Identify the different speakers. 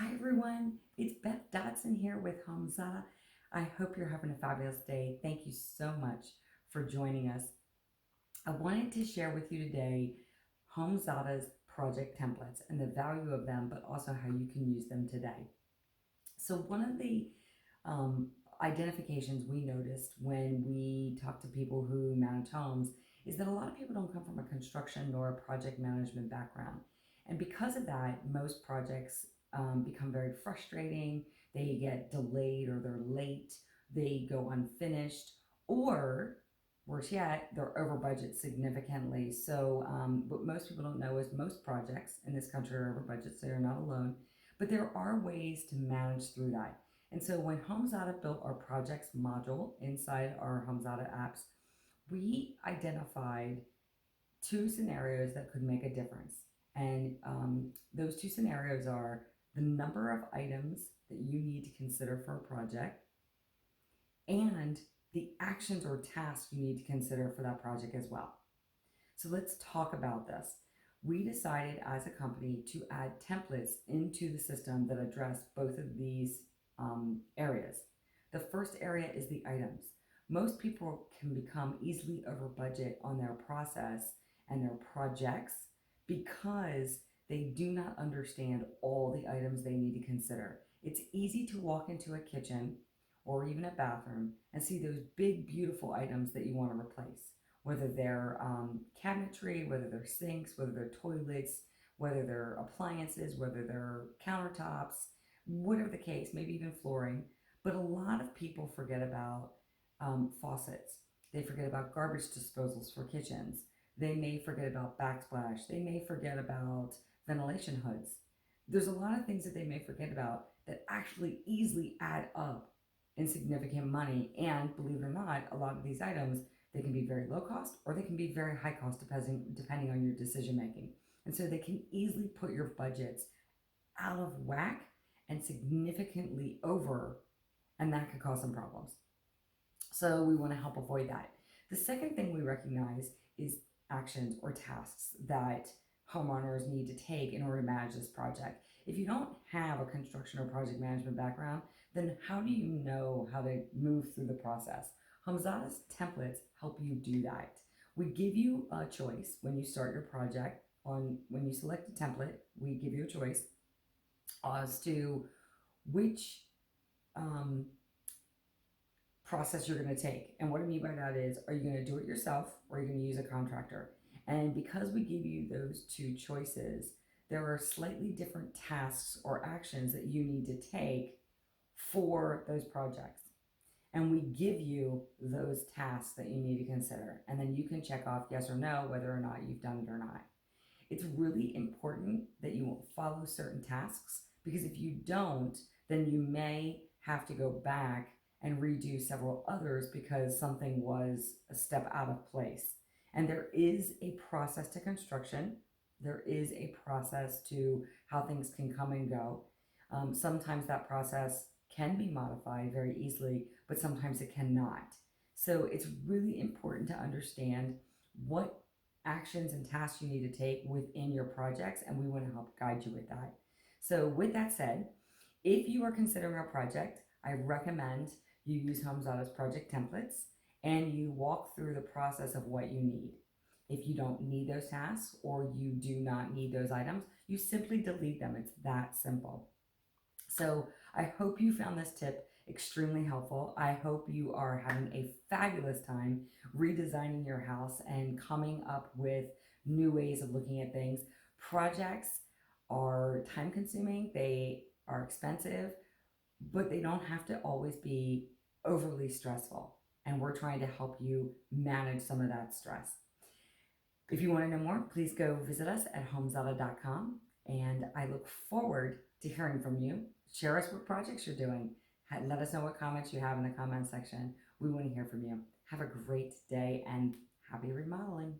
Speaker 1: Hi everyone, it's Beth Dodson here with HomeZada. I hope you're having a fabulous day. Thank you so much for joining us. I wanted to share with you today HomeZada's project templates and the value of them, but also how you can use them today. So one of the um, identifications we noticed when we talk to people who manage homes is that a lot of people don't come from a construction nor a project management background. And because of that, most projects become very frustrating. They get delayed or they're late, they go unfinished, or worse yet, they're over budget significantly. So, what most people don't know is most projects in this country are over budget, so you're not alone. But there are ways to manage through that. And so when HomeZada built our projects module inside our HomeZada apps, we identified two scenarios that could make a difference. And those two scenarios are the number of items that you need to consider for a project and the actions or tasks you need to consider for that project as well. So let's talk about this. We decided as a company to add templates into the system that address both of these areas. The first area is the items. Most people can become easily over budget on their process and their projects because they do not understand all the items they need to consider. It's easy to walk into a kitchen or even a bathroom and see those big, beautiful items that you want to replace, whether they're cabinetry, whether they're sinks, whether they're toilets, whether they're appliances, whether they're countertops, whatever the case, maybe even flooring. But a lot of people forget about faucets. They forget about garbage disposals for kitchens. They may forget about backsplash. They may forget about ventilation hoods. There's a lot of things that they may forget about that actually easily add up in significant money. And believe it or not, a lot of these items, they can be very low cost or they can be very high cost depending on your decision making. And so they can easily put your budgets out of whack and significantly over, and that could cause some problems. So we want to help avoid that. The second thing we recognize is actions or tasks that homeowners need to take in order to manage this project. If you don't have a construction or project management background, then how do you know how to move through the process? HomeZada's templates help you do that. We give you a choice when you start your project. When you select a template, we give you a choice as to which um, process you're going to take. And what I mean by that is, are you going to do it yourself or are you going to use a contractor? And because we give you those two choices, there are slightly different tasks or actions that you need to take for those projects. And we give you those tasks that you need to consider. And then you can check off yes or no whether or not you've done it or not. It's really important that you follow certain tasks because if you don't, then you may have to go back and redo several others because something was a step out of place. And there is a process to construction. There is a process to how things can come and go. Sometimes that process can be modified very easily, but sometimes it cannot. So it's really important to understand what actions and tasks you need to take within your projects, and we want to help guide you with that. So with that said, if you are considering a project, I recommend you use HomeZada's project templates and you walk through the process of what you need. If you don't need those tasks or you do not need those items, you simply delete them. It's that simple. So I hope you found this tip extremely helpful. I hope you are having a fabulous time redesigning your house and coming up with new ways of looking at things. Projects are time consuming, they are expensive, but they don't have to always be overly stressful. And we're trying to help you manage some of that stress. If you want to know more, please go visit us at homezada.com. And I look forward to hearing from you. Share us what projects you're doing. Let us know what comments you have in the comment section. We want to hear from you. Have a great day and happy remodeling.